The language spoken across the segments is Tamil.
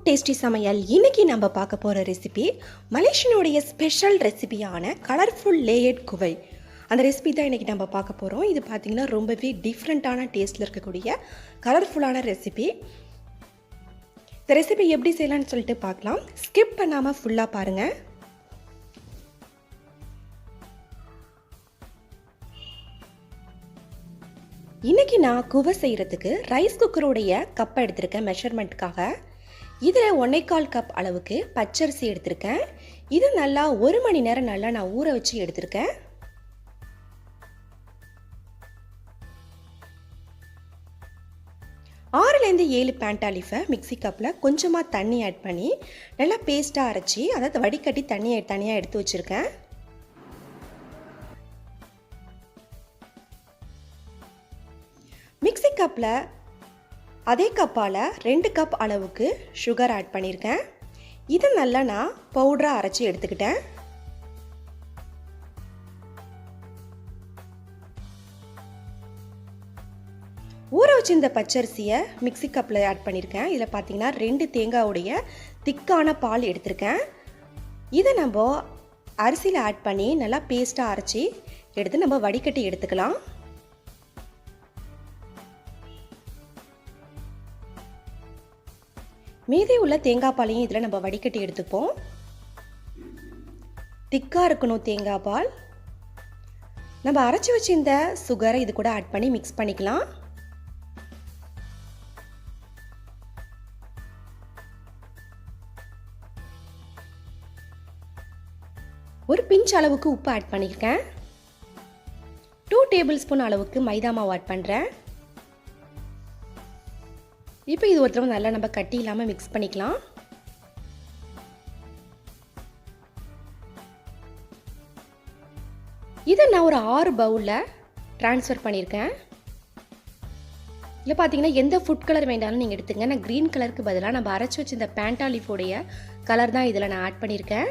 டேஸ்டி சமையல். இன்னைக்கு நம்ம பார்க்க போகிற ரெசிபி மலேசியனுடைய ஸ்பெஷல் ரெசிபியான கலர்ஃபுல் லேயர்ட் குவை. அந்த ரெசிபி தான் இன்றைக்கி நம்ம பார்க்க போகிறோம். இது பார்த்திங்கன்னா ரொம்பவே டிஃப்ரெண்ட்டான டேஸ்ட்டில் இருக்கக்கூடிய கலர்ஃபுல்லான ரெசிபி. இந்த ரெசிபி எப்படி செய்யலான்னு சொல்லிட்டு பார்க்கலாம். ஸ்கிப் பண்ணாமல் ஃபுல்லாக பாருங்கள். இன்றைக்கி நான் குவை செய்கிறதுக்கு ரைஸ் குக்கருடைய கப்பை எடுத்திருக்கேன் மெஷர்மெண்ட்டுக்காக. இதில் 1/4 கப் அளவுக்கு பச்சரிசி எடுத்திருக்கேன். இது நல்லா 1 மணி நேரம் நல்லா நான் ஊற வச்சு எடுத்திருக்கேன். ஆறுலேருந்து 7 பேண்டாலிஃபை மிக்சி கப்பில் கொஞ்சமாக தண்ணி ஆட் பண்ணி நல்லா பேஸ்ட்டாக அரைச்சி அதாவது வடிகட்டி தனியாக எடுத்து வச்சுருக்கேன். மிக்சி கப்பில் அதே கப்பால் 2 கப் அளவுக்கு சுகர் ஆட் பண்ணியிருக்கேன். இதை நல்லா நான் பவுடராக அரைச்சி எடுத்துக்கிட்டேன். ஊற வச்சிருந்த பச்சரிசியை மிக்சி கப்பில் ஆட் பண்ணியிருக்கேன். இதில் பார்த்தீங்கன்னா 2 தேங்காவுடைய திக்கான பால் எடுத்திருக்கேன். இதை நம்ம அரிசியில் ஆட் பண்ணி நல்லா பேஸ்ட்டாக அரைச்சி எடுத்து நம்ம வடிகட்டி எடுத்துக்கலாம். மீதி உள்ள தேங்காய் பாலையும் இதில் நம்ம வடிகட்டி எடுத்துப்போம். திக்காக இருக்கணும் தேங்காய் பால். நம்ம அரைச்சி வச்சிருந்த சுகரை இது கூட ஆட் பண்ணி மிக்ஸ் பண்ணிக்கலாம். ஒரு பிஞ்ச் அளவுக்கு உப்பு ஆட் பண்ணியிருக்கேன். 2 டேபிள் ஸ்பூன் அளவுக்கு மைதா மாவு ஆட் பண்ணுறேன். இப்போ இது ஒரு தடவை நல்லா நம்ம கட்டி இல்லாமல் மிக்ஸ் பண்ணிக்கலாம். இதை நான் ஒரு 6 பவுலில் ட்ரான்ஸ்ஃபர் பண்ணியிருக்கேன். இதில் பார்த்தீங்கன்னா எந்த ஃபுட் கலர் வேண்டாலும் நீங்கள் எடுத்துங்க. நான் க்ரீன் கலருக்கு பதிலாக நம்ம அரைச்சி வச்சு இந்த பேண்டாலிஃபோடைய கலர் தான் இதில் நான் ஆட் பண்ணியிருக்கேன்.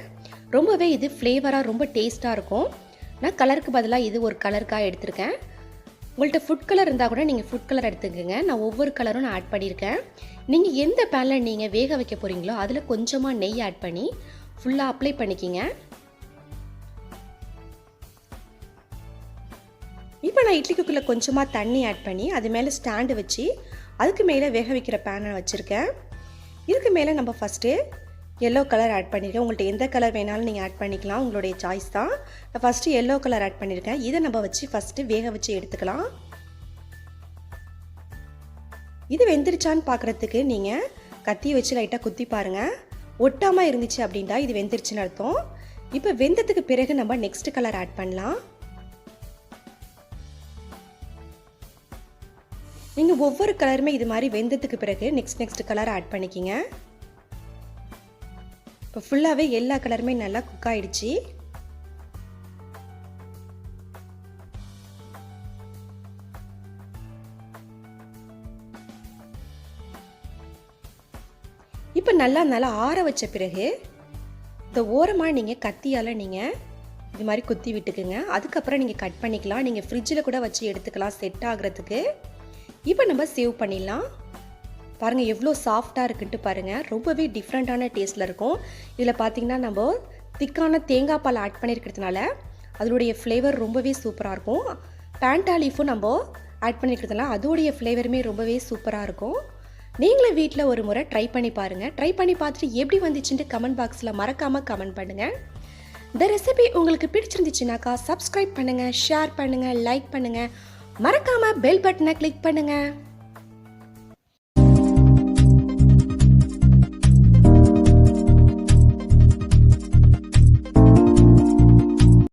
ரொம்பவே இது ஃப்ளேவராக ரொம்ப டேஸ்ட்டாக இருக்கும். நான் கலருக்கு பதிலாக இது ஒரு கலருக்காக எடுத்திருக்கேன். உங்கள்கிட்ட ஃபுட் கலர் இருந்தால் கூட நீங்கள் ஃபுட் கலர் எடுத்துக்கோங்க. நான் ஒவ்வொரு கலரும் நான் ஆட் பண்ணியிருக்கேன். நீங்கள் எந்த பேனில் நீங்கள் வேக வைக்க போகிறீங்களோ அதில் கொஞ்சமாக நெய் ஆட் பண்ணி ஃபுல்லாக அப்ளை பண்ணிக்கிங்க. இப்போ நான் இட்லி குக்கரில் கொஞ்சமாக தண்ணி ஆட் பண்ணி அது மேலே ஸ்டாண்டு வச்சு அதுக்கு மேலே வேக வைக்கிற பேனை வச்சுருக்கேன். இதுக்கு மேலே நம்ம ஃபஸ்ட்டு எல்லோ கலர் ஆட் பண்ணியிருக்கேன். உங்கள்கிட்ட எந்த கலர் வேணாலும் நீங்கள் ஆட் பண்ணிக்கலாம், உங்களுடைய சாய்ஸ் தான். நான் ஃபஸ்ட்டு எல்லோ கலர் ஆட் பண்ணியிருக்கேன். இதை நம்ம வச்சு ஃபஸ்ட்டு வேக வச்சு எடுத்துக்கலாம். இது வெந்துருச்சான்னு பார்க்குறதுக்கு நீங்கள் கத்தியை வச்சு லைட்டாக குத்தி பாருங்கள். ஒட்டாமல் இருந்துச்சு அப்படின்டா இது வெந்துருச்சுன்னு அர்த்தம். இப்போ வெந்ததுக்கு பிறகு நம்ம நெக்ஸ்ட் கலர் ஆட் பண்ணலாம். நீங்கள் ஒவ்வொரு கலருமே இது மாதிரி வெந்ததுக்கு பிறகு நெக்ஸ்ட் கலர் ஆட் பண்ணிக்கிங்க. இப்போ ஃபுல்லாகவே எல்லா கலருமே நல்லா குக் ஆகிடுச்சு. இப்போ நல்லா ஆற வச்ச பிறகு இந்த ஓரமாக நீங்கள் கத்தியால் நீங்கள் இது மாதிரி குத்தி விட்டுக்குங்க. அதுக்கப்புறம் நீங்கள் கட் பண்ணிக்கலாம். நீங்கள் ஃப்ரிட்ஜில் கூட வச்சு எடுத்துக்கலாம் செட் ஆகிறதுக்கு. இப்போ நம்ம சேவ் பண்ணிடலாம். பாருங்கள் எவ்வளோ சாஃப்டாக இருக்குன்ட்டு பாருங்கள். ரொம்பவே டிஃப்ரெண்ட்டான டேஸ்ட்டில் இருக்கும். இதில் பார்த்திங்கன்னா நம்ம திக்கான தேங்காய் பால் ஆட் பண்ணியிருக்கிறதுனால அதோடைய ஃப்ளேவர் ரொம்பவே சூப்பராக இருக்கும். பேண்டாலீஃபும் நம்ம ஆட் பண்ணியிருக்கிறதுனால அதோடைய ஃப்ளேவருமே ரொம்பவே சூப்பராக இருக்கும். நீங்களே வீட்டில் ஒரு முறை ட்ரை பண்ணி பாருங்கள். ட்ரை பண்ணி பார்த்துட்டு எப்படி வந்துச்சுன்ட்டு கமெண்ட் பாக்ஸில் மறக்காமல் கமெண்ட் பண்ணுங்கள். இந்த ரெசிபி உங்களுக்கு பிடிச்சிருந்துச்சுனாக்கா சப்ஸ்கிரைப் பண்ணுங்கள், ஷேர் பண்ணுங்கள், லைக் பண்ணுங்கள். மறக்காமல் பெல் பட்டனை கிளிக் பண்ணுங்கள்.